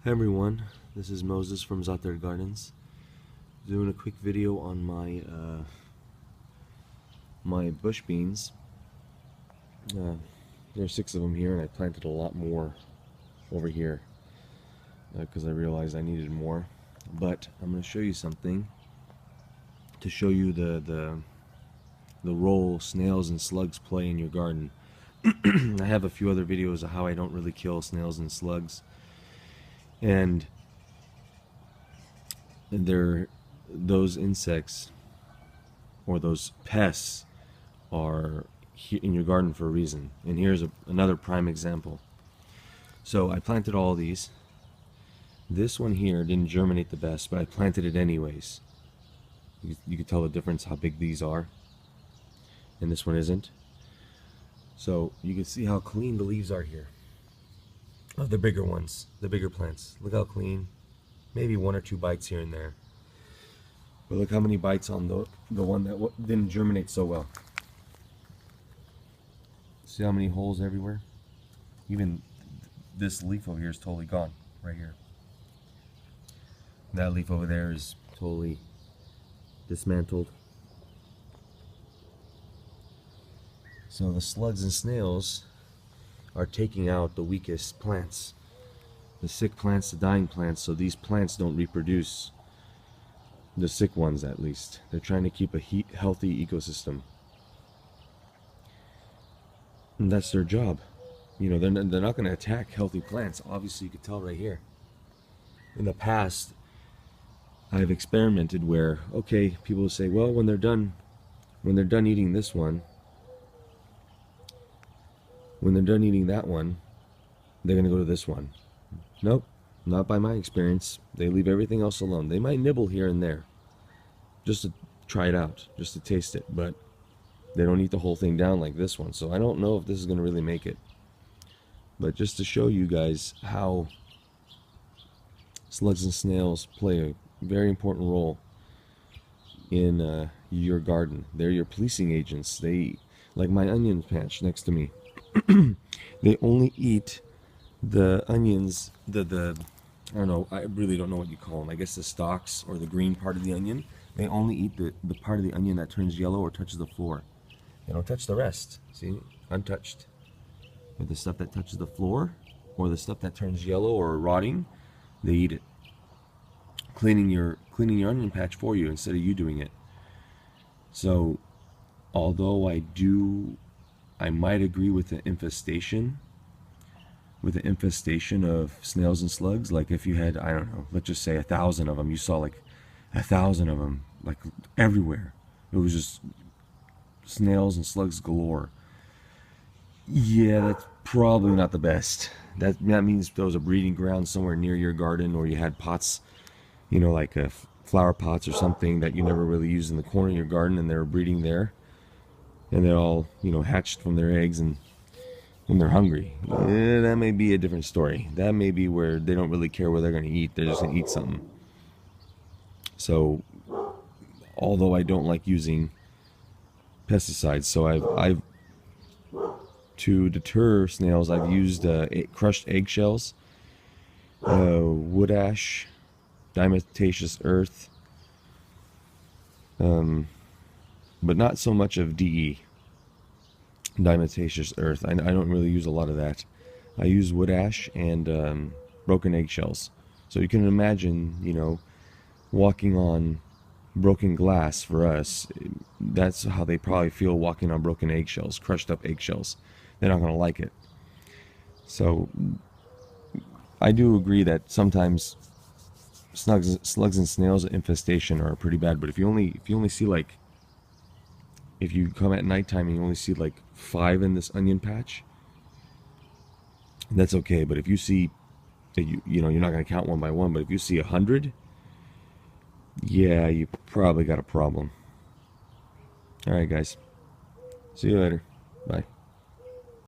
Hey everyone, this is Moses from Zaatar Gardens, doing a quick video on my bush beans. There are 6 of them here, and I planted a lot more over here because I realized I needed more. But I'm going to show you something to show you the role snails and slugs play in your garden. I have a few other videos of how I don't really kill snails and slugs. And those insects or those pests are in your garden for a reason. And here's another prime example. So I planted all these. This one here didn't germinate the best, but I planted it anyways. You can tell the difference how big these are, and this one isn't. So you can see how clean the leaves are here. Of the bigger ones, the bigger plants. Look how clean. Maybe 1 or 2 bites here and there. But look how many bites on the one that didn't germinate so well. See how many holes everywhere? Even this leaf over here is totally gone, right here. That leaf over there is totally dismantled. So the slugs and snails are taking out the weakest plants, the sick plants, the dying plants, so these plants don't reproduce, the sick ones at least. They're trying to keep a healthy ecosystem, and that's their job. You know, they're not going to attack healthy plants. Obviously, you could tell right here. In the past, I've experimented where, okay, people will say, well, when they're done eating this one, when they're done eating that one, they're going to go to this one. Nope, not by my experience. They leave everything else alone. They might nibble here and there, just to try it out, just to taste it, but they don't eat the whole thing down like this one. So I don't know if this is going to really make it. But just to show you guys how slugs and snails play a very important role in your garden. They're your policing agents. They, like my onion patch next to me, they only eat the onions, I don't know, I really don't know what you call them. I guess the stalks or the green part of the onion. They only eat the part of the onion that turns yellow or touches the floor. They don't touch the rest. See, untouched. But the stuff that touches the floor or the stuff that turns yellow or rotting, they eat it. Cleaning your onion patch for you instead of you doing it. So, although I might agree with the infestation of snails and slugs. Like if you had, I don't know, let's just say 1,000 of them, you saw like 1,000 of them, like everywhere. It was just snails and slugs galore. Yeah, that's probably not the best. That means there was a breeding ground somewhere near your garden, or you had pots, you know, like flower pots or something that you never really used in the corner of your garden, and they were breeding there. And they're all, you know, hatched from their eggs and when they're hungry. Yeah, that may be a different story. That may be where they don't really care what they're going to eat. They're just going to eat something. So, although I don't like using pesticides, so I've to deter snails, I've used crushed eggshells, wood ash, diatomaceous earth, but not so much of DE, diatomaceous earth. I don't really use a lot of that. I use wood ash and broken eggshells. So you can imagine, you know, walking on broken glass for us. That's how they probably feel walking on broken eggshells, crushed up eggshells. They're not going to like it. So I do agree that sometimes slugs and snails infestation are pretty bad. But if you only see like, if you come at nighttime and you only see like 5 in this onion patch, that's okay. But if you see that you know, you're not going to count one by one, but if you see 100, yeah, you probably got a problem. All right, guys. See you later. Bye.